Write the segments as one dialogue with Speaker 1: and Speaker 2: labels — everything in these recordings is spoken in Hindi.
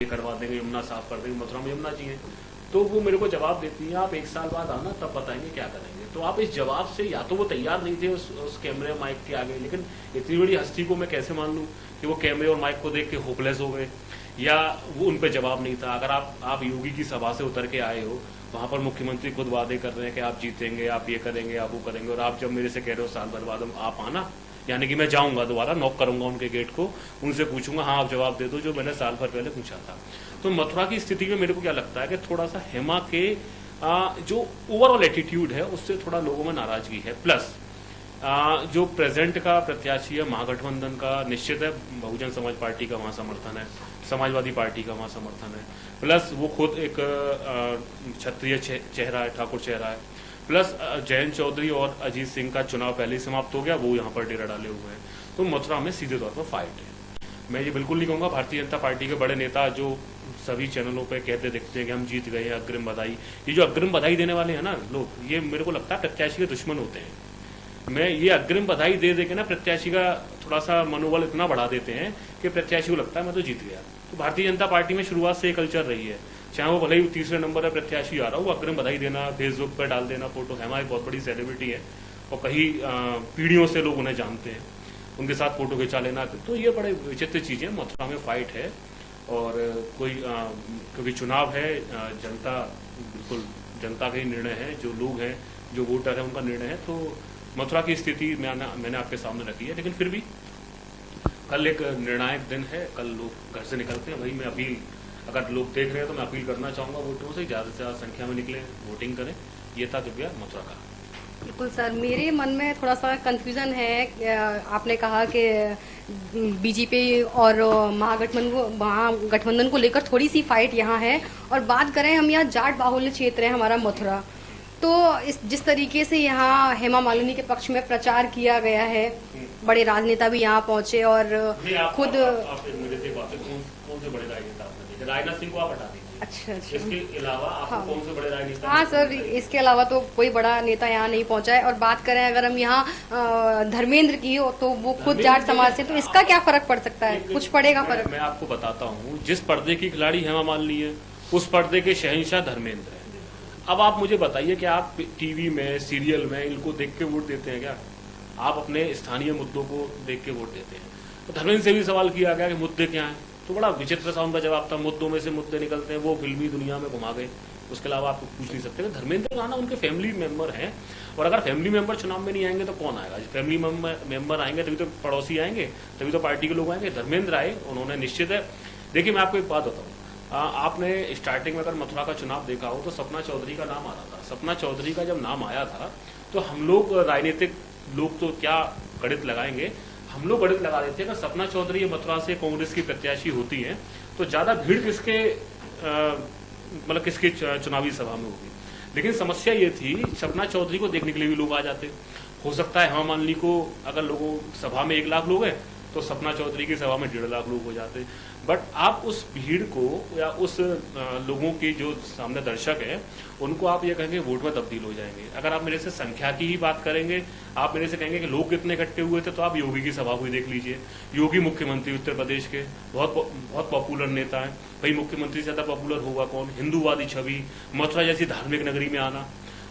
Speaker 1: ये करवा देंगे, यमुना साफ कर देंगे, मथुरा में यमुना जी हैं। तो वो मेरे को जवाब देती है आप 1 साल बाद आना, तब बताएंगे क्या करेंगे। तो आप इस जवाब से, या तो वो तैयार नहीं थे उस कैमरे माइक के आगे, लेकिन इतनी बड़ी हस्ती को मैं कैसे मान लूँ कि वो कैमरे और माइक को देख के होपलेस हो गए, या वो उन पर जवाब नहीं था। अगर आप योगी की सभा से उतर के आए हो, वहां पर मुख्यमंत्री खुद वादे कर रहे हैं कि आप जीतेंगे, आप ये करेंगे, आप वो करेंगे, और आप जब मेरे से कह रहे हो साल भर बाद आप आना, यानी कि मैं जाऊंगा दोबारा, नॉक करूंगा उनके गेट को, उनसे पूछूंगा हाँ आप जवाब दे दो जो मैंने साल भर पहले पूछा था। तो मथुरा की स्थिति में मेरे को क्या लगता है कि थोड़ा सा हेमा के जो ओवरऑल एटीट्यूड है उससे थोड़ा लोगों में नाराजगी है। प्लस जो प्रेजेंट का प्रत्याशी है महागठबंधन का, निश्चित है बहुजन समाज पार्टी का वहां समर्थन है, समाजवादी पार्टी का वहां समर्थन है, प्लस वो खुद एक क्षत्रिय चेहरा है, ठाकुर चेहरा है, प्लस जयंत चौधरी और अजीत सिंह का चुनाव पहले ही समाप्त हो गया, वो यहाँ पर डेरा डाले हुए हैं। तो मथुरा में सीधे तौर पर फाइट है। मैं ये बिल्कुल नहीं कहूँगा भारतीय जनता पार्टी के बड़े नेता जो सभी चैनलों पे कहते दिखते हैं कि हम जीत गए हैं, अग्रिम बधाई, ये जो अग्रिम बधाई देने वाले हैं ना लोग, ये मेरे को लगता है प्रत्याशी के दुश्मन होते हैं। मैं ये अग्रिम बधाई दे के ना प्रत्याशी का थोड़ा सा मनोबल इतना बढ़ा देते हैं कि प्रत्याशी को लगता है मैं तो जीत गया। तो भारतीय जनता पार्टी में शुरुआत से ये कल्चर रही है, चाहे वो भले ही तीसरे नंबर पर प्रत्याशी आ रहा हो, वो अग्रिम बधाई देना, फेसबुक पर डाल देना फोटो। हेमा एक बहुत बड़ी सेलिब्रिटी है और कई पीढ़ियों से लोग उन्हें जानते हैं, उनके साथ फोटो खिंचा लेना, तो ये बड़े विचित्र चीजें। मथुरा में फाइट है और कोई क्योंकि चुनाव है, जनता बिल्कुल जनता का ही निर्णय है, जो लोग हैं, जो वोटर है उनका निर्णय है। तो मथुरा की स्थिति मैंने आपके सामने रखी है, लेकिन फिर भी कल एक निर्णायक दिन है, कल लोग घर से निकलते हैं। वही मैं अपील, अगर लोग देख रहे हैं तो मैं अपील करना चाहूंगा वोटरों से ज्यादा से ज्यादा संख्या में निकले, वोटिंग करें। ये था दिव्या मथुरा का।
Speaker 2: बिल्कुल सर, मेरे मन में थोड़ा सा कंफ्यूजन है। आपने कहा कि बीजेपी और महागठबंधन को लेकर थोड़ी सी फाइट यहाँ है, और बात करें हम यहाँ जाट बाहुल्य क्षेत्र है हमारा मथुरा, तो जिस तरीके से यहाँ हेमा मालिनी के पक्ष में प्रचार किया गया है, बड़े राजनेता भी यहाँ पहुंचे और खुद
Speaker 1: कौन से बड़े राजनेता आपने, राजनाथ सिंह को आप हटा दीजिए।
Speaker 2: अच्छा,
Speaker 1: इसके अलावा आपको कौन से बड़े राजनेता?
Speaker 2: हाँ सर, इसके अलावा तो कोई बड़ा नेता यहाँ नहीं पहुंचा है। और बात करें अगर हम यहाँ धर्मेंद्र की हो, तो वो खुद जाट समाज से, तो इसका क्या फर्क पड़ सकता है? कुछ पड़ेगा फर्क?
Speaker 1: मैं आपको बताता हूँ, जिस पर्दे की खिलाड़ी हेमा मालिनी है, उस पर्दे के शहंशाह धर्मेंद्र है। अब आप मुझे बताइए कि आप टीवी में, सीरियल में इनको देख के वोट देते हैं क्या? आप अपने स्थानीय मुद्दों को देख के वोट देते हैं। तो धर्मेंद्र से भी सवाल किया गया कि मुद्दे क्या हैं, तो बड़ा विचित्र सा उनका जवाब था, मुद्दों में से मुद्दे निकलते हैं, वो फिल्मी दुनिया में घुमा गए, उसके अलावा आप पूछ नहीं सकते। धर्मेंद्र राणा उनके फैमिली मेंबर हैं, और अगर फैमिली मेंबर चुनाव में नहीं आएंगे तो कौन आएगा? फैमिली मेंबर आएंगे तभी तो पड़ोसी आएंगे, तभी तो पार्टी के लोग आएंगे। धर्मेंद्र आए, उन्होंने निश्चित है। देखिए मैं आपको एक बात बताऊँ, आपने स्टार्टिंग में अगर मथुरा का चुनाव देखा हो तो सपना चौधरी का नाम आ रहा था। सपना चौधरी का जब नाम आया था तो हम लोग राजनीतिक लोग तो क्या गणित लगाएंगे, हम लोग गणित लगा रहे थे अगर सपना चौधरी मथुरा से कांग्रेस की प्रत्याशी होती है तो ज्यादा भीड़ किसके मतलब किसके चुनावी सभा में होगी। लेकिन समस्या ये थी, सपना चौधरी को देखने के लिए भी लोग आ जाते। हो सकता है हेमा मालिनी को अगर लोगों सभा में 1 लाख लोग हैं तो सपना चौधरी की सभा में 1.5 लाख लोग हो जाते। बट आप उस भीड़ को या उस लोगों की जो सामने दर्शक है उनको आप ये कहेंगे वोट में तब्दील हो जाएंगे। अगर आप मेरे से संख्या की ही बात करेंगे, आप मेरे से कहेंगे कि लोग कितने इकट्ठे हुए थे, तो आप योगी की सभा को ही देख लीजिए। योगी मुख्यमंत्री उत्तर प्रदेश के बहुत पॉपुलर नेता है, भाई मुख्यमंत्री से ज्यादा पॉपुलर होगा कौन? हिंदूवादी छवि, मथुरा जैसी धार्मिक नगरी में आना,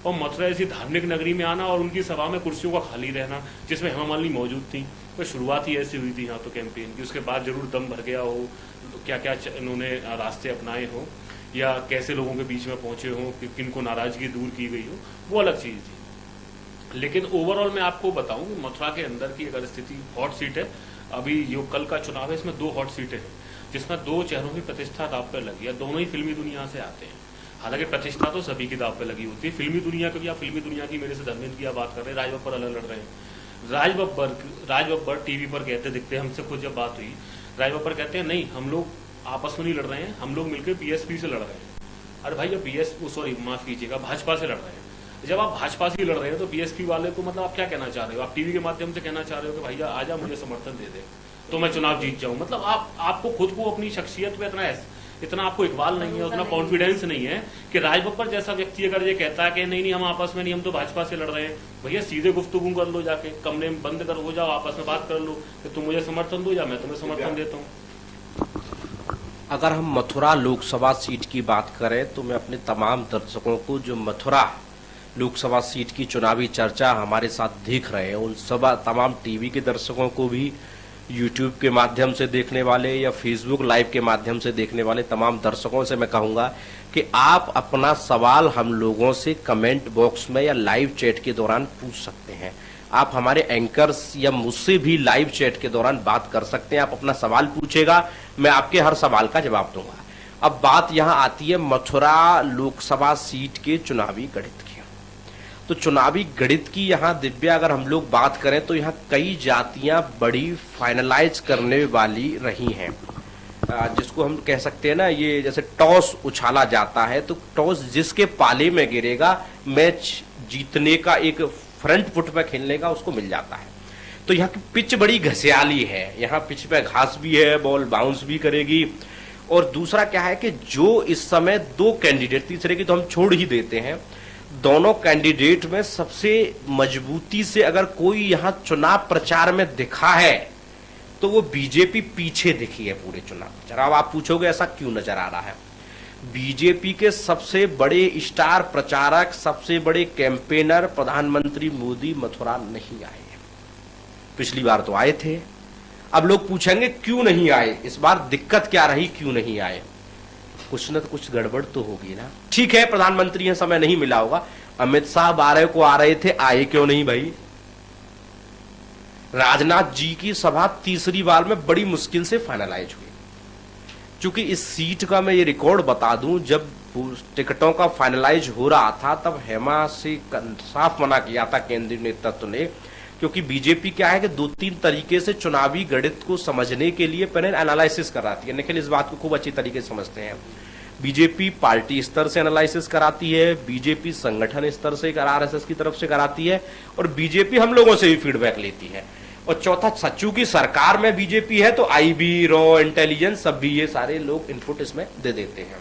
Speaker 1: और मथुरा जैसी धार्मिक नगरी में आना और उनकी सभा में कुर्सियों का खाली रहना, जिसमें हेमा मालिनी मौजूद थी। तो शुरुआत ही ऐसी हुई थी यहाँ तो कैंपेन की, उसके बाद जरूर दम भर गया हो, तो क्या क्या इन्होंने रास्ते अपनाए हो या कैसे लोगों के बीच में पहुंचे हो, कि किनको नाराजगी दूर की गई हो, वो अलग चीज थी। लेकिन ओवरऑल मैं आपको बताऊं, मथुरा के अंदर की अगर स्थिति, हॉट सीट है अभी जो कल का चुनाव है, इसमें 2 हॉट सीटें हैं जिसमें 2 चेहरों की प्रतिष्ठा दांव पर लगी है। दोनों ही फिल्मी दुनिया से आते हैं, हालांकि प्रतिष्ठा तो सभी की दांव पे लगी होती है। फिल्मी दुनिया, क्योंकि आप फिल्मी दुनिया की मेरे से धर्मेंद्र की आप बात कर रहे हैं, राज बब्बर अलग लड़ रहे हैं। राज बब्बर टीवी पर कहते दिखते हैं, हमसे खुद जब बात हुई, राज बब्बर कहते हैं नहीं हम लोग आपस में नहीं लड़ रहे हैं, हम लोग मिलकर बीएसपी से लड़ रहे हैं। अरे भाई जब माफ कीजिएगा, भाजपा से लड़ रहे हैं। जब आप भाजपा से लड़ रहे हैं तो बीएसपी वाले को मतलब आप क्या कहना चाह रहे हो? आप टीवी के माध्यम से कहना चाह रहे हो कि भैया आजा मुझे समर्थन दे दे तो मैं चुनाव जीत जाऊं। मतलब आपको खुद को अपनी शख्सियत पे इतना आपको इकबाल नहीं है, उतना कॉन्फिडेंस नहीं है कि राज बब्बर जैसा व्यक्ति अगर ये कहता है कि नहीं हम आपस में नहीं, हम तो भाजपा से लड़ रहे हैं, भैया सीधे गुफ्तगू कर लो, जाके कमरे में बंद कर हो जाओ, आपस में बात कर लो कि तुम मुझे समर्थन दो या मैं तुम्हें समर्थन देता हूँ।
Speaker 3: अगर हम मथुरा लोकसभा सीट की बात करें तो मैं अपने तमाम दर्शकों को जो मथुरा लोकसभा सीट की चुनावी चर्चा हमारे साथ देख रहे हैं उन तमाम टीवी के दर्शकों को भी, यूट्यूब के माध्यम से देखने वाले या फेसबुक लाइव के माध्यम से देखने वाले तमाम दर्शकों से मैं कहूंगा कि आप अपना सवाल हम लोगों से कमेंट बॉक्स में या लाइव चैट के दौरान पूछ सकते हैं। आप हमारे एंकर्स या मुझसे भी लाइव चैट के दौरान बात कर सकते हैं। आप अपना सवाल पूछेगा, मैं आपके हर सवाल का जवाब दूंगा। अब बात यहां आती है मथुरा लोकसभा सीट के चुनावी गणित की। तो चुनावी गणित की यहां दिव्या अगर हम लोग बात करें तो यहां कई जातियां बड़ी फाइनलाइज करने वाली रही हैं, जिसको हम कह सकते हैं ना, ये जैसे टॉस उछाला जाता है तो टॉस जिसके पाले में गिरेगा मैच जीतने का एक फ्रंट फुट पे खेलने का उसको मिल जाता है। तो यहाँ की पिच बड़ी घसियाली है, यहाँ पिच पे घास भी है, बॉल बाउंस भी करेगी। और दूसरा क्या है कि जो इस समय दो कैंडिडेट, तीसरे की तो हम छोड़ ही देते हैं, दोनों कैंडिडेट में सबसे मजबूती से अगर कोई यहां चुनाव प्रचार में दिखा है तो वो बीजेपी पीछे दिखी है पूरे चुनाव प्रचार। अब आप पूछोगे ऐसा क्यों नजर आ रहा है? बीजेपी के सबसे बड़े स्टार प्रचारक, सबसे बड़े कैंपेनर प्रधानमंत्री मोदी मथुरा नहीं आए। पिछली बार तो आए थे। अब लोग पूछेंगे क्यों नहीं आए, इस बार दिक्कत क्या रही, क्यों नहीं आए? कुछ न कुछ गड़बड़ तो होगी ना। ठीक है, प्रधानमंत्री है, समय नहीं मिला होगा। अमित शाह 12 को आ रहे थे, आए क्यों नहीं भाई? राजनाथ जी की सभा तीसरी बार में बड़ी मुश्किल से फाइनलाइज हुई। चूंकि इस सीट का मैं ये रिकॉर्ड बता दूं, जब टिकटों का फाइनलाइज हो रहा था तब हेमा से साफ मना किया था केंद्रीय नेतृत्व ने, क्योंकि बीजेपी क्या है कि 2-3 तरीके से चुनावी गणित को समझने के लिए पहले एनालिसिस कराती है। निखिल इस बात को खूब अच्छी तरीके से समझते हैं। बीजेपी पार्टी स्तर से एनालिसिस कराती है, बीजेपी संगठन स्तर से आरएसएस की तरफ से कराती है, और बीजेपी हम लोगों से भी फीडबैक लेती है। और चौथा, सच्चू की सरकार में बीजेपी है तो आईबी, रॉ, इंटेलिजेंस सब भी ये सारे लोग इनपुट इसमें दे देते हैं।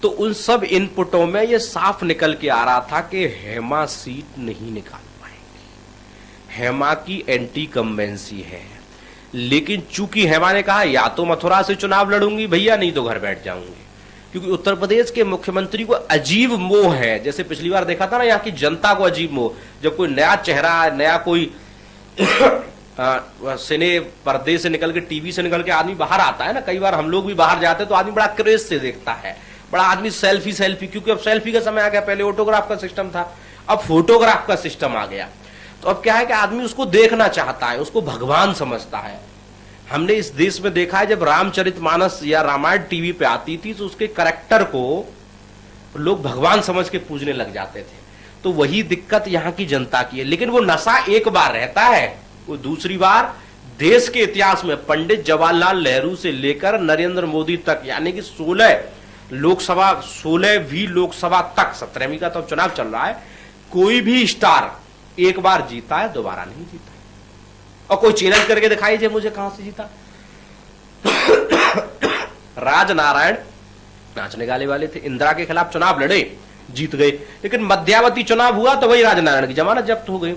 Speaker 3: तो उन सब इनपुटों में ये साफ निकल के आ रहा था कि हेमा सीट नहीं निकाल पाएंगी। हेमा की एंटी कम्बेंसी है, लेकिन चूंकि हेमा ने कहा या तो मथुरा से चुनाव लड़ूंगी भैया, नहीं तो घर बैठ जाऊंगी, क्योंकि उत्तर प्रदेश के मुख्यमंत्री को अजीब मोह है। जैसे पिछली बार देखा था ना, यहाँ की जनता को अजीब मोह, जब कोई नया चेहरा, नया कोई सिने पर्दे से निकल के, टीवी से निकल के आदमी बाहर आता है ना, कई बार हम लोग भी बाहर जाते हैं तो आदमी बड़ा क्रेज से देखता है, बड़ा आदमी सेल्फी, क्योंकि अब सेल्फी का समय आ गया। पहले ऑटोग्राफ का सिस्टम था, अब फोटोग्राफ का सिस्टम आ गया। तो अब क्या है कि आदमी उसको देखना चाहता है, उसको भगवान समझता है। हमने इस देश में देखा है, जब रामचरितमानस या रामायण टीवी पे आती थी तो उसके कैरेक्टर को लोग भगवान समझ के पूजने लग जाते थे। तो वही दिक्कत यहाँ की जनता की है। लेकिन वो नशा एक बार रहता है, वो दूसरी बार देश के इतिहास में पंडित जवाहरलाल नेहरू से लेकर नरेंद्र मोदी तक, यानी कि 16वीं लोकसभा तक, 17वीं का तो चुनाव चल रहा है, कोई भी स्टार एक बार जीता है, दोबारा नहीं जीता। और कोई चैलेंज करके दिखाई मुझे कहां से जीता। राजनारायण नाचने गाने वाले थे, इंदिरा के खिलाफ चुनाव लड़े, जीत गए, लेकिन मध्यावधि चुनाव हुआ तो वही राजनारायण की जमानत जब्त हो गई।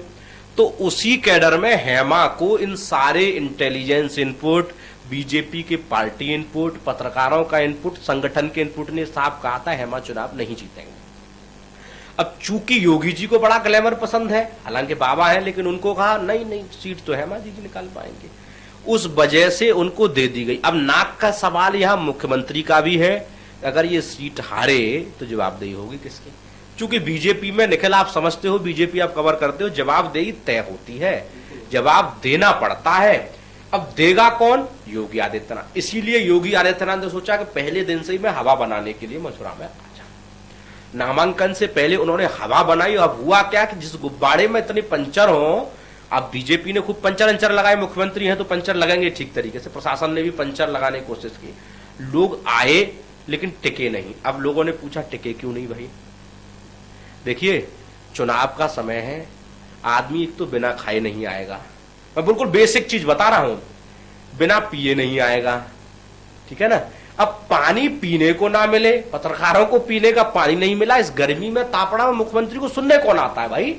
Speaker 3: तो उसी कैडर में हेमा को इन सारे इंटेलिजेंस इनपुट, बीजेपी के पार्टी इनपुट, पत्रकारों का इनपुट, संगठन के इनपुट ने साफ कहा था हेमा चुनाव नहीं जीतेंगे। अब चूंकि योगी जी को बड़ा ग्लैमर पसंद है, हालांकि बाबा है, लेकिन उनको कहा नहीं सीट तो हेमा जी निकाल पाएंगे, उस वजह से उनको दे दी गई। अब नाक का सवाल यहां मुख्यमंत्री का भी है, अगर ये सीट हारे तो जवाबदेही होगी किसकी? चूंकि बीजेपी में, निखिल आप समझते हो, बीजेपी आप कवर करते हो, जवाबदेही तय होती है, जवाब देना पड़ता है। अब देगा कौन? योगी आदित्यनाथ। इसीलिए योगी आदित्यनाथ ने सोचा कि पहले दिन से ही मैं हवा बनाने के लिए मथुरा में आ जाऊं। नामांकन से पहले उन्होंने हवा बनाई। अब हुआ क्या कि जिस गुब्बारे में इतने पंचर हो, अब बीजेपी ने खूब पंचर लगाए, मुख्यमंत्री हैं तो पंचर लगेंगे ठीक तरीके से, प्रशासन ने भी पंचर लगाने की कोशिश की, लोग आए लेकिन टिके नहीं। अब लोगों ने पूछा टिके क्यों नहीं भाई? देखिए, चुनाव का समय है, आदमी एक तो बिना खाए नहीं आएगा, मैं बिल्कुल बेसिक चीज बता रहा हूं, बिना पिए नहीं आएगा, ठीक है ना। अब पानी पीने को ना मिले, पत्रकारों को पीने का पानी नहीं मिला, इस गर्मी में तापड़ा में मुख्यमंत्री को सुनने कौन आता है भाई?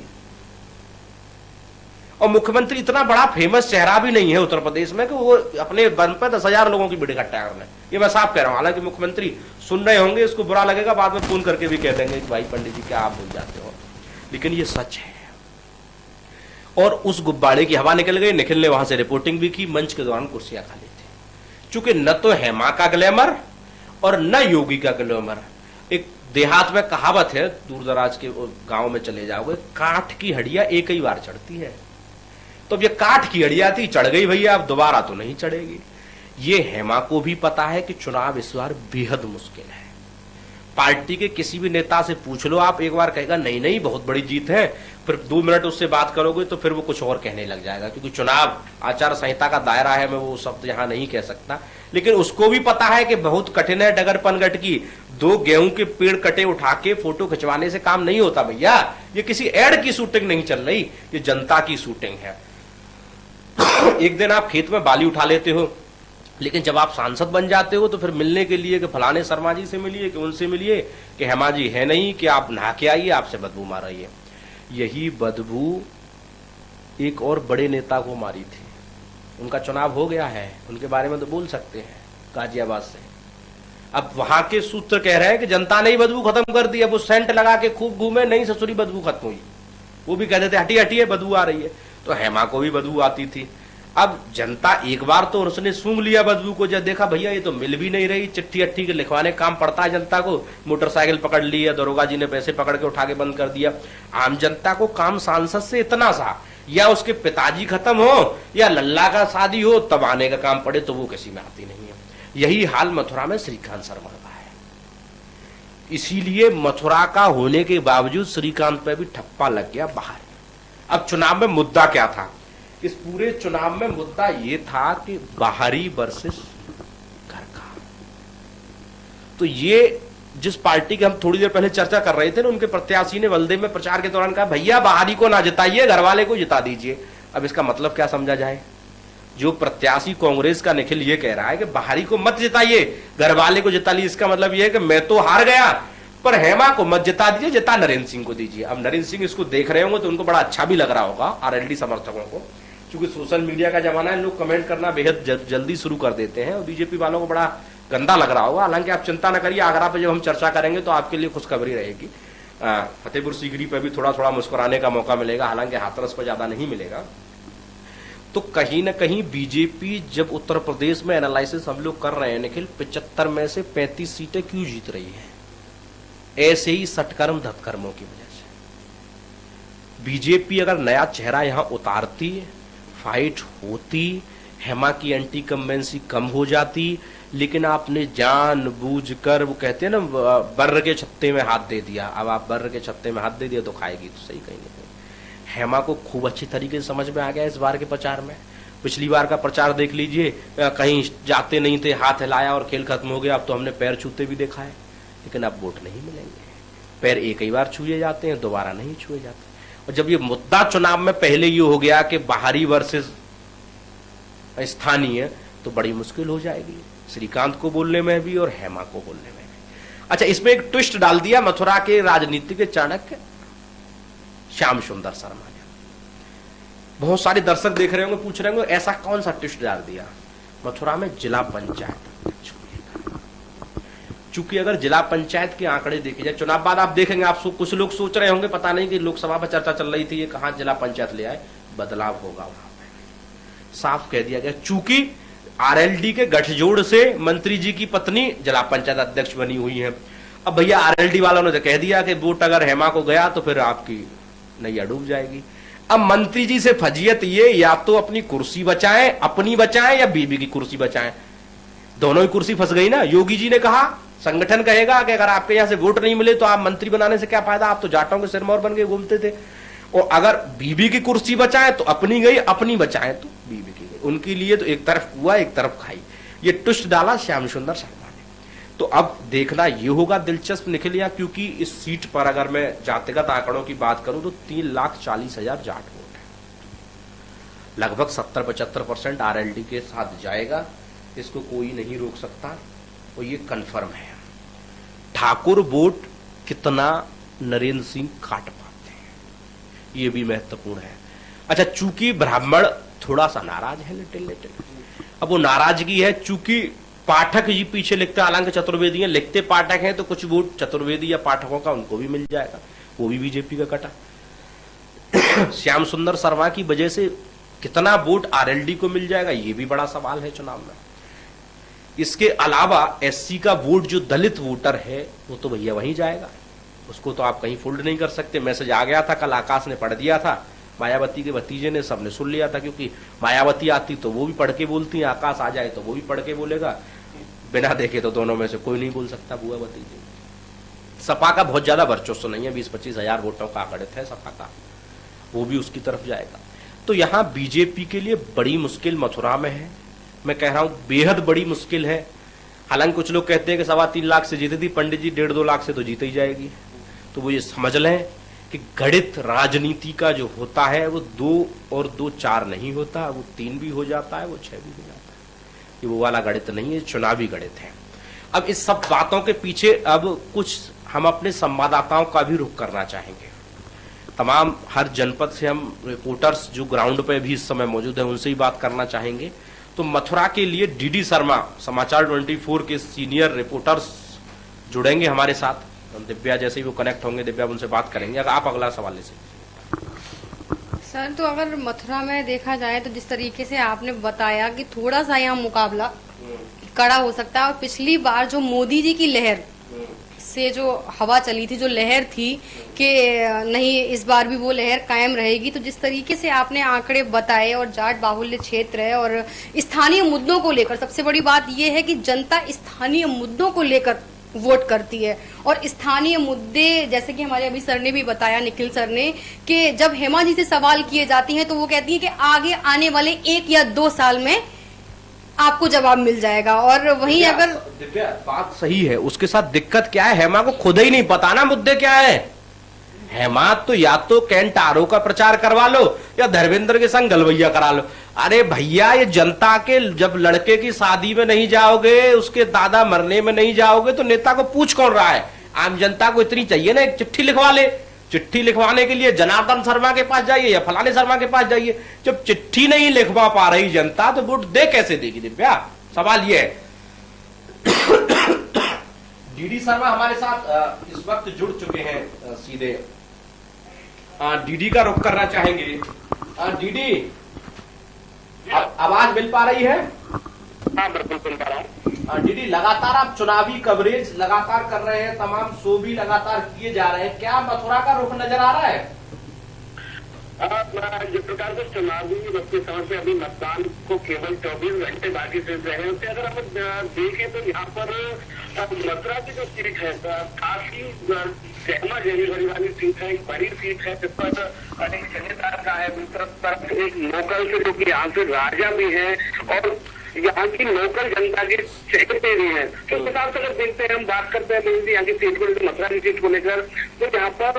Speaker 3: और मुख्यमंत्री इतना बड़ा फेमस चेहरा भी नहीं है उत्तर प्रदेश में कि वो अपने बन पर 10,000 लोगों की भीड़ इकट्ठा कर लें। ये मैं साफ कह रहा हूं। हालांकि मुख्यमंत्री सुन रहे होंगे, इसको बुरा लगेगा, बाद में फोन करके भी कह देंगे कि भाई पंडित जी क्या आप भूल जाते हो, लेकिन ये सच है। और उस गुब्बारे की हवा निकल गई। निखिल ने वहां से रिपोर्टिंग भी की, मंच के दौरान कुर्सियां खाली थी। चूंकि न तो हेमा का ग्लैमर और न योगी का ग्लैमर। एक देहात में कहावत है, दूर दराज के गांव में चले जाओगे, काठ की हड्डियां एक ही बार चढ़ती है। तो अब ये काठ की हड्डियां थी, चढ़ गई भैया, अब दोबारा तो नहीं चढ़ेगी। ये हेमा को भी पता है कि चुनाव इस बार बेहद मुश्किल है। पार्टी के किसी भी नेता से पूछ लो आप, एक बार कहेगा नहीं नहीं बहुत बड़ी जीत है, फिर 2 मिनट उससे बात करोगे तो फिर वो कुछ और कहने लग जाएगा, क्योंकि चुनाव आचार संहिता का दायरा है। मैं वो शब्द यहां नहीं कह सकता, लेकिन उसको भी पता है कि बहुत कठिन है डगर पनगट की। 2 गेहूं के पेड़ कटे उठा के फोटो खिंचवाने से काम नहीं होता भैया। ये किसी एड की शूटिंग नहीं चल रही, ये जनता की शूटिंग है। एक दिन आप खेत में बाली उठा लेते हो, लेकिन जब आप सांसद बन जाते हो तो फिर मिलने के लिए कि फलाने शर्मा जी से मिलिए, कि उनसे मिलिए, कि हेमा जी है नहीं, कि आप नहा के आइए, आपसे बदबू मार रही है। यही बदबू एक और बड़े नेता को मारी थी। उनका चुनाव हो गया है, उनके बारे में तो बोल सकते हैं, गाजियाबाद से। अब वहां के सूत्र कह रहे हैं कि जनता ने ही बदबू खत्म कर दी। अब वो सेंट लगा के खूब घूमे, नहीं ससुरी बदबू खत्म हुई। वो भी कहते थे हटी हटी है, बदबू आ रही है। तो हेमा को भी बदबू आती थी। अब जनता एक बार तो उसने सूंघ लिया बदबू को, जब देखा भैया ये तो मिल भी नहीं रही, चिट्ठी अट्ठी के लिखवाने काम पड़ता है जनता को। मोटरसाइकिल पकड़ ली है, दरोगा जी ने पैसे पकड़ के उठा के बंद कर दिया। आम जनता को काम सांसद से इतना सा, या उसके पिताजी खत्म हो या लल्ला का शादी हो तब आने का काम पड़े, तो वो किसी में आती नहीं है। यही हाल मथुरा में श्रीकांत शर्मा का है। इसीलिए मथुरा का होने के बावजूद श्रीकांत पे भी ठप्पा लग गया बाहर। अब चुनाव में मुद्दा क्या था? इस पूरे चुनाव में मुद्दा ये था कि बाहरी वर्सेस घर का। तो ये जिस पार्टी की हम थोड़ी देर पहले चर्चा कर रहे थे ना, उनके प्रत्याशी ने बलदेव में प्रचार के दौरान कहा भैया बाहरी को ना जिताइए, घर वाले को जिता दीजिए। अब इसका मतलब क्या समझा जाए? जो प्रत्याशी कांग्रेस का निखिल ये कह रहा है कि बाहरी को मत जिताइए, घर वाले को जिता लीजिए, इसका मतलब ये है कि मैं तो हार गया, पर हेमा को मत जिता दीजिए, जिता नरेंद्र सिंह को दीजिए। अब नरेंद्र सिंह इसको देख रहे होंगे तो उनको बड़ा अच्छा भी लग रहा होगा आरएलडी समर्थकों को, क्योंकि सोशल मीडिया का जमाना है, लोग कमेंट करना बेहद जल्दी शुरू कर देते हैं, और बीजेपी वालों को बड़ा गंदा लग रहा होगा। हालांकि आप चिंता न करिए, आगरा पे जब हम चर्चा करेंगे तो आपके लिए खुशखबरी रहेगी। फतेहपुर सीकरी पे भी थोड़ा थोड़ा मुस्कुराने का मौका मिलेगा, हालांकि हाथरस पर ज्यादा नहीं मिलेगा। तो कहीं ना कहीं बीजेपी जब उत्तर प्रदेश में एनालिसिस हम लोग कर रहे हैं निखिल, 75 में से 35 सीटें क्यों जीत रही है? ऐसे ही सटकर्म धटकर्मों की वजह से। बीजेपी अगर नया चेहरा यहां उतारती, फाइट होती, हेमा की एंटी कम्बेंसी कम हो जाती, लेकिन आपने जानबूझकर, वो कहते हैं ना, बर्र के छत्ते में हाथ दे दिया। अब आप बर्र के छत्ते में हाथ दे दिया तो खाएगी, तो सही कहेंगे। हेमा को खूब अच्छी तरीके से समझ में आ गया इस बार के प्रचार में। पिछली बार का प्रचार देख लीजिए, कहीं जाते नहीं थे, हाथ हिलाया और खेल खत्म हो गया। अब तो हमने पैर छूते भी देखा है, लेकिन अब वोट नहीं मिलेंगे। पैर एक ही बार छुए जाते हैं, दोबारा नहीं छुए जाते। और जब ये मुद्दा चुनाव में पहले ये हो गया कि बाहरी वर्सेस स्थानीय, तो बड़ी मुश्किल हो जाएगी श्रीकांत को बोलने में भी और हेमा को बोलने में भी। अच्छा, इसमें एक ट्विस्ट डाल दिया मथुरा के राजनीति के चाणक्य श्याम सुंदर शर्मा ने। बहुत सारे दर्शक देख रहे होंगे, पूछ रहे होंगे ऐसा कौन सा ट्विस्ट डाल दिया? मथुरा में जिला पंचायत, चूंकि अगर जिला पंचायत के आंकड़े देखे जाए, चुनाव बाद आप देखेंगे, आप कुछ लोग सोच रहे होंगे पता नहीं कि लोकसभा पर चर्चा चल रही थी, ये कहां जिला पंचायत ले आए, बदलाव होगा वहां पे। साफ कह दिया गया, चूंकि आरएलडी के गठजोड़ से मंत्री जी की पत्नी जिला पंचायत अध्यक्ष बनी हुई है। अब भैया आरएलडी वालों ने तो कह दिया कि वोट अगर हेमा को गया तो फिर आपकी नैया डूब जाएगी। अब मंत्री जी से फजीयत ये, या तो अपनी कुर्सी बचाएं, अपनी बचाएं, या बीबी की कुर्सी बचाएं। दोनों ही कुर्सी फंस गई ना। योगी जी ने कहा, संगठन कहेगा कि अगर आपके यहां से वोट नहीं मिले तो आप मंत्री बनाने से क्या फायदा, आप तो जाटों के सिरमौर बन के घूमते थे। और अगर बीबी की कुर्सी बचाएं तो अपनी गई, अपनी बचाएं तो बीबी की गई। उनके लिए तो एक तरफ हुआ, एक तरफ खाई। ये ट्विस्ट डाला श्याम सुंदर शर्मा ने। तो अब देखना ये होगा दिलचस्प निकलिया, क्योंकि इस सीट पर अगर मैं जातिगत आंकड़ों की बात करूं तो 3,40,000 जाट वोट है। लगभग 70-75% आरएलडी के साथ जाएगा, इसको कोई नहीं रोक सकता, और ये कंफर्म है। ठाकुर वोट कितना नरेंद्र सिंह काट पाते हैं, ये भी महत्वपूर्ण है। अच्छा, चूंकि ब्राह्मण थोड़ा सा नाराज है, लिटिल, अब वो नाराजगी है चूंकि पाठक जी पीछे लिखते, हालांकि चतुर्वेदी हैं, लिखते पाठक हैं, तो कुछ वोट चतुर्वेदी या पाठकों का उनको भी मिल जाएगा, वो भी बीजेपी का कटा। श्याम सुंदर शर्मा की वजह से कितना वोट आरएलडी को मिल जाएगा, ये भी बड़ा सवाल है चुनाव में। इसके अलावा एससी का वोट जो दलित वोटर है वो तो भैया वहीं जाएगा, उसको तो आप कहीं फोल्ड नहीं कर सकते। मैसेज आ गया था कल, आकाश ने पढ़ दिया था, मायावती के भतीजे ने, सबने सुन लिया था, क्योंकि मायावती आती तो वो भी पढ़ के बोलती है, आकाश आ जाए तो वो भी पढ़ के बोलेगा, बिना देखे तो दोनों में से कोई नहीं बोल सकता बुआ भतीजे। सपा का बहुत ज्यादा वर्चस्व नहीं है, 20-25 हजार वोटों का आंकड़ित है सपा का, वो भी उसकी तरफ जाएगा। तो यहां बीजेपी के लिए बड़ी मुश्किल मथुरा में है, मैं कह रहा हूं बेहद बड़ी मुश्किल है। हालांकि कुछ लोग कहते हैं कि 3.25 लाख से जीती थी, पंडित जी 1.5-2 लाख से तो जीत ही जाएगी। तो वो ये समझ लें कि गणित राजनीति का जो होता है वो 2 और 2 4 नहीं होता, वो 3 भी हो जाता है, वो 6 भी हो जाता है। ये वो वाला गणित नहीं है, चुनावी गणित है। अब इस सब बातों के पीछे अब कुछ हम अपने संवाददाताओं का भी रुख करना चाहेंगे। तमाम हर जनपद से हम रिपोर्टर्स जो ग्राउंड पे भी इस समय मौजूद हैं उनसे ही बात करना चाहेंगे। तो मथुरा के लिए डीडी शर्मा, समाचार 24 के सीनियर रिपोर्टर्स जुड़ेंगे हमारे साथ। दिव्या जैसे ही वो कनेक्ट होंगे, दिव्या उनसे बात करेंगे। अगर आप अगला सवाल ले सकते
Speaker 2: सर, तो अगर मथुरा में देखा जाए तो जिस तरीके से आपने बताया कि थोड़ा सा यहाँ मुकाबला कड़ा हो सकता है, और पिछली बार जो मोदी जी की लहर से जो हवा चली थी, जो लहर थी कि नहीं इस बार भी वो लहर कायम रहेगी, तो जिस तरीके से आपने आंकड़े बताए और जाट बाहुल्य क्षेत्र है और स्थानीय मुद्दों को लेकर, सबसे बड़ी बात यह है कि जनता स्थानीय मुद्दों को लेकर वोट करती है। और स्थानीय मुद्दे जैसे कि हमारे अभी सर ने भी बताया, निखिल सर ने, कि जब हेमा जी से सवाल किए जाती हैं तो वो कहती हैं कि आगे आने वाले 1 या 2 साल में आपको जवाब मिल जाएगा। और वहीं अगर
Speaker 3: दिव्या बात सही है, उसके साथ दिक्कत क्या है, हेमा को खुद ही नहीं पता ना मुद्दे क्या है। हेमा तो या तो कैंटारो का प्रचार करवा लो या धर्मेंद्र के संग गलवैया करा लो। अरे भैया, ये जनता के, जब लड़के की शादी में नहीं जाओगे, उसके दादा मरने में नहीं जाओगे, तो नेता को पूछ कौन रहा है। आम जनता को इतनी चाहिए ना, एक चिट्ठी लिखवा ले। चिट्ठी लिखवाने के लिए जनार्दन शर्मा के पास जाइए या फलाने शर्मा के पास जाइए। जब चिट्ठी नहीं लिखवा पा रही जनता, तो वोट दे कैसे देगी दिव्या? सवाल ये है। डीडी शर्मा हमारे साथ इस वक्त जुड़ चुके हैं सीधे। डीडी का रुख करना चाहेंगे। डीडी, आवाज मिल पा रही है?
Speaker 4: हाँ, बिल्कुल सुन पा रहा हूँ।
Speaker 3: डीडी, लगातार आप चुनावी कवरेज लगातार कर रहे हैं, तमाम शो भी लगातार किए जा रहे हैं, क्या मथुरा का रुख नजर आ रहा है?
Speaker 4: जिस प्रकार से चुनावी वक्त समय पे अभी मतदान को केवल 24 घंटे बाकी से रहे हैं, उससे अगर हम देखें तो यहाँ पर मथुरा की जो सीट है काफी सहमा जरी वाली सीट है, एक बड़ी सीट है, जिस पर एक जनेदार का है, दूसरी तरफ एक लोकल से जो कि यहाँ से राजा भी है और यहाँ की लोकल जनता के चेहरे भी हैं। तो इस हिसाब से अगर देखते हैं, हम बात करते हैं यहाँ की सीट को, मथुरा की सीट को लेकर, तो यहाँ पर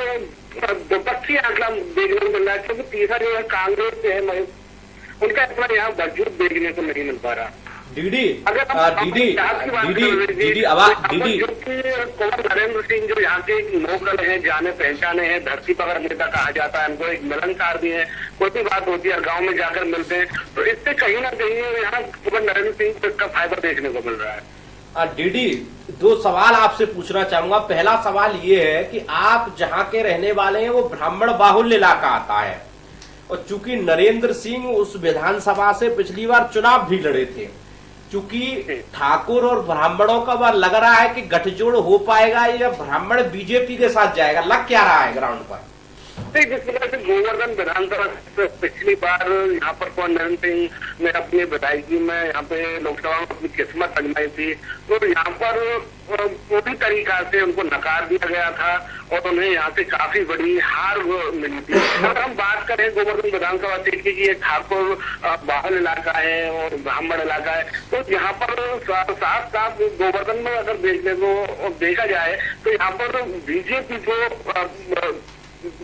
Speaker 4: विपक्षी आंकड़ा देखने को मिल रहा है, क्योंकि तीसरा जो है कांग्रेस से है, उनका इतना यहाँ वजूद देखने को नहीं मिल पा रहा।
Speaker 3: डीडी,
Speaker 4: नरेंद्र सिंह जो यहाँ के लोकल है, जाने पहचाने हैं, धरती पकड़ नेता कहा जाता है, उनको एक मिलनसार भी है, कोई भी बात होती है गांव में जाकर मिलते हैं, तो इससे कहीं ना कहीं यहाँ नरेंद्र सिंह को इसका फायदा देखने को मिल रहा है।
Speaker 3: डीडी, 2 सवाल आपसे पूछना चाहूंगा। पहला सवाल ये है कि आप जहाँ के रहने वाले हैं वो ब्राह्मण बाहुल्य इलाका आता है, और चूंकि नरेंद्र सिंह उस विधानसभा से पिछली बार चुनाव भी लड़े थे, चूंकि ठाकुर और ब्राह्मणों का बार लग रहा है कि गठजोड़ हो पाएगा या ब्राह्मण बीजेपी के साथ जाएगा, लग क्या रहा है ग्राउंड पर?
Speaker 4: जिस प्रकार से गोवर्धन विधानसभा पिछली बार यहाँ पर नरेंद्र सिंह ने अपनी विधायकी में यहाँ पे लोकसभा में अपनी किस्मत आजमाई थी, तो यहाँ पर पूरी तरीका से उनको नकार दिया गया था और उन्हें यहाँ से काफी बड़ी हार मिली थी। अगर हम बात करें गोवर्धन विधानसभा सीट की, ये ठाकुर बाहुल इलाका है और ब्राह्मण इलाका है, तो यहाँ पर साफ साफ गोवर्धन में अगर देखने को देखा जाए तो यहाँ पर बीजेपी को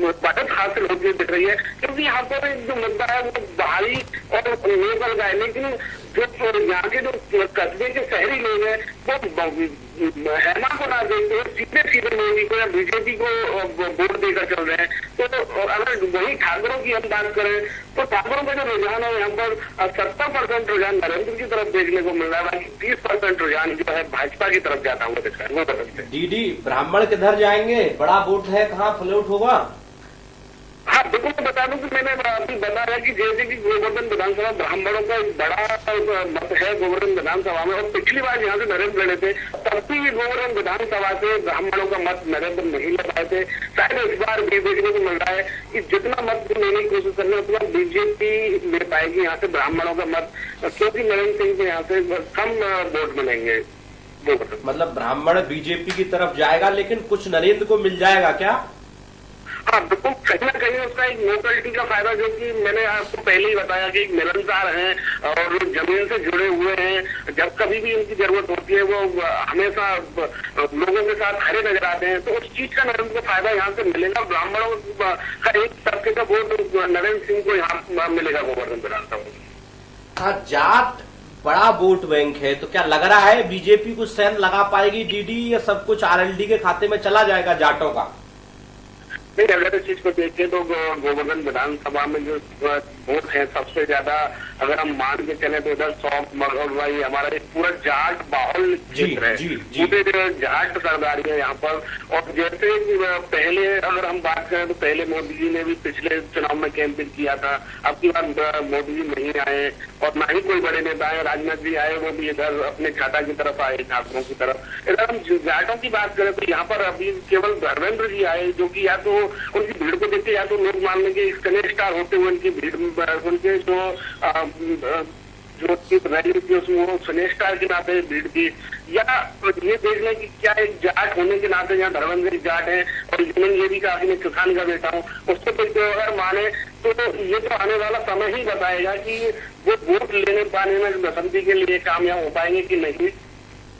Speaker 4: बढ़त हासिल होती दिख रही है, क्योंकि यहाँ पर जो मुद्दा है वो बाहरी और लोकल का है, लेकिन जो यहाँ के जो कस्बे के शहरी लोग हैं वो हेमा को ना देखते हुए सीधे सीधे मोदी को या बीजेपी को वोट देकर चल रहे हैं। तो अगर वही ठाकरों की हम बात करें तो ठाकरों का जो रुझान है यहाँ पर 70% रुझान नरेंद्र की तरफ देखने को मिल रहा है, बाकी 30% रुझान जो है भाजपा की तरफ जाता हुआ दिख रहा है। वो बदलते हैं।
Speaker 3: डीडी ब्राह्मण किधर जाएंगे, बड़ा वोट है, कहाँ फ्लोट होगा?
Speaker 4: हाँ बिल्कुल, मैं बता दूं कि मैंने अभी बताया कि जैसे कि गोवर्धन विधानसभा ब्राह्मणों का एक बड़ा मत है गोवर्धन विधानसभा में, और पिछली बार यहाँ से नरेंद्र लड़े थे तब भी गोवर्धन विधानसभा से ब्राह्मणों का मत नरेंद्र नहीं ले पाए थे। शायद इस बार भी देखने को मिल रहा है कि जितना मत लेने की कोशिश करने उतना बीजेपी ले पाएगी यहाँ से ब्राह्मणों का मत, क्योंकि नरेंद्र सिंह को यहाँ से कम वोट मिलेंगे।
Speaker 3: मतलब ब्राह्मण बीजेपी की तरफ जाएगा, लेकिन कुछ नरेंद्र को मिल जाएगा क्या?
Speaker 4: हाँ बिल्कुल, कहीं ना कहीं उसका एक न्यूट्रलिटी का फायदा, जो कि मैंने आपको पहले ही बताया कि एक मिलनसार हैं और जमीन से जुड़े हुए हैं। जब कभी भी उनकी जरूरत होती है वो हमेशा लोगों के साथ खड़े नजर आते हैं, तो उस चीज का नरेंद्र को फायदा यहाँ से मिलेगा। ब्राह्मणों का एक तबके का वोट नरेंद्र सिंह को यहाँ मिलेगा गोवर्धन विधानसभा।
Speaker 3: हाँ, जाट बड़ा वोट बैंक है, तो क्या लग रहा है बीजेपी कुछ सहन लगा पाएगी डीडी, या सब कुछ आरएलडी के खाते में चला जाएगा जाटों का?
Speaker 4: नहीं, अगर इस चीज को देखें तो गोवर्धन विधानसभा में जो वोट है सबसे ज्यादा, अगर हम मान के चले तो इधर 100 भाई हमारा एक पूरा जाट बाहुल क्षेत्र है, पूरे जाट सरदारी है यहाँ पर। और जैसे पहले अगर हम बात करें तो पहले मोदी जी ने भी पिछले चुनाव में कैंपेन किया था, अब की बार मोदी जी नहीं आए और ना ही कोई बड़े नेता आए। राजनाथ जी आए, वो भी इधर अपने छाता की तरफ आए, ठाकुरों की तरफ। इधर हम जाटों की बात करें तो यहाँ पर अभी केवल धर्मेंद्र जी आए, जो कि या तो उनकी भीड़ को देखते या तो लोग मान लेंगे स्कने स्टार होते हुए उनकी भीड़, उनके जो रैली थी उसमें वो स्कने स्टार के नाते भीड़ थी, या ये देख लें कि क्या एक जाट होने के नाते यहाँ धर्मेंद्र जाट है और ये भी काफी मैं किसान का बेटा हूँ, उसको तो अगर माने तो ये तो आने वाला समय ही बताएगा कि वो वोट लेने पाने में बसंती के लिए कामयाब हो पाएंगे कि नहीं।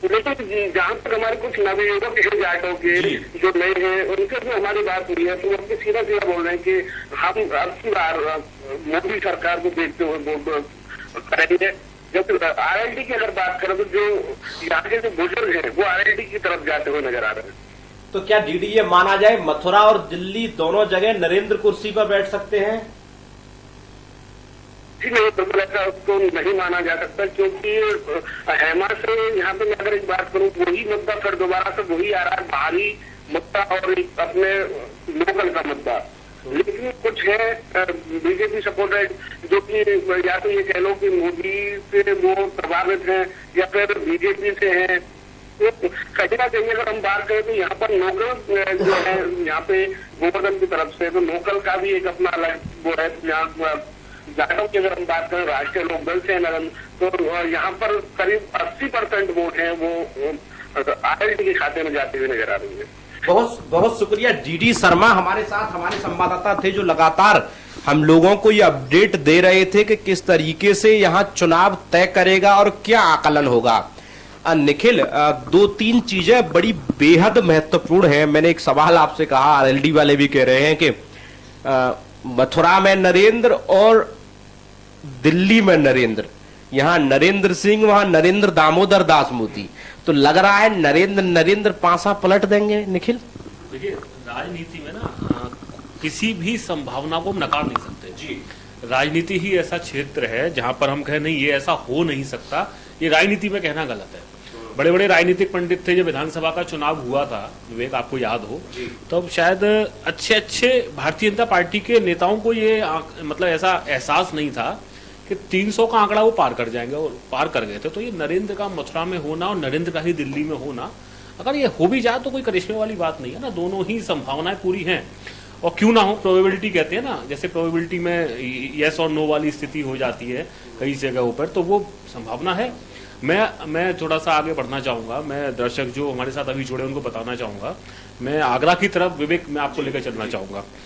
Speaker 4: लेकिन जहाँ तक हमारे कुछ नवयुवक हैं जाटों के जो नए हैं, उनसे भी हमारी बात हुई है, तो वो अपने सीधा सीधा बोल रहे हैं कि हम अब की बार मोदी सरकार को देखते हुए वोट करेंगे। जब आरएलडी की अगर बात करें तो जो यहाँ के जो बुजुर्ग हैं वो आरएलडी की तरफ जाते हुए नजर आ रहे हैं।
Speaker 3: तो क्या डीडी ये माना जाए मथुरा और दिल्ली दोनों जगह नरेंद्र कुर्सी पर बैठ सकते हैं?
Speaker 4: नहीं, बिल्कुल ऐसा तो नहीं माना जा सकता, क्योंकि हेमा से यहाँ पे मैं अगर एक बात करूँ, वही मुद्दा फिर दोबारा से वही आ रहा है, बाहरी मुद्दा और अपने लोकल का मुद्दा। लेकिन कुछ है बीजेपी सपोर्टेड जो कि या तो ये कह लो कि मोदी से वो प्रभावित हैं या फिर बीजेपी से हैं। तो कहीं ना कहीं अगर हम बात करें तो यहाँ पर लोकल जो है यहाँ पे गोवर्धन की तरफ से, तो लोकल का भी एक अपना अलग वो है। यहाँ जाटों की अगर हम बात करें राष्ट्रीय लोकदल से नरेंद्र, तो यहाँ पर करीब 80% वोट है वो आरएलडी के खाते में जाते हुए नजर आ रही है।
Speaker 3: बहुत बहुत शुक्रिया डीडी शर्मा, हमारे साथ हमारे संवाददाता थे जो लगातार हम लोगों को ये अपडेट दे रहे थे कि किस तरीके से यहाँ चुनाव तय करेगा और क्या आकलन होगा। निखिल, 2-3 चीजें बड़ी बेहद महत्वपूर्ण है। मैंने एक सवाल आपसे कहा, आरएलडी वाले भी कह रहे हैं कि मथुरा में नरेंद्र और दिल्ली में नरेंद्र, यहाँ नरेंद्र सिंह, वहां नरेंद्र दामोदर दास मोदी, तो लग रहा है नरेंद्र पासा पलट देंगे। निखिल,
Speaker 1: देखिए राजनीति में ना किसी भी संभावना को हम नकार नहीं सकते जी। राजनीति ही ऐसा क्षेत्र है जहां पर हम कहें नहीं ये ऐसा हो नहीं सकता, ये राजनीति में कहना गलत है। बड़े बड़े राजनीतिक पंडित थे, जब विधानसभा का चुनाव हुआ था विवेक आपको याद हो, तब शायद अच्छे भारतीय जनता पार्टी के नेताओं को ये मतलब ऐसा एहसास नहीं था कि 300 का आंकड़ा वो पार कर जाएंगे, और पार कर गए थे। तो ये नरेंद्र का मथुरा में होना और नरेंद्र का ही दिल्ली में होना, अगर ये हो भी जाए तो कोई करिश्मे वाली बात नहीं है ना, दोनों ही संभावनाएं पूरी हैं। और क्यों ना हो, प्रोबेबिलिटी कहते हैं ना, जैसे प्रोबेबिलिटी में यस और नो वाली स्थिति हो जाती है कई जगहों पर, तो वो संभावना है। मैं थोड़ा सा आगे बढ़ना चाहूंगा, मैं दर्शक जो हमारे साथ अभी जुड़े उनको बताना चाहूंगा, मैं आगरा की तरफ विवेक मैं आपको लेकर चलना चाहूंगा।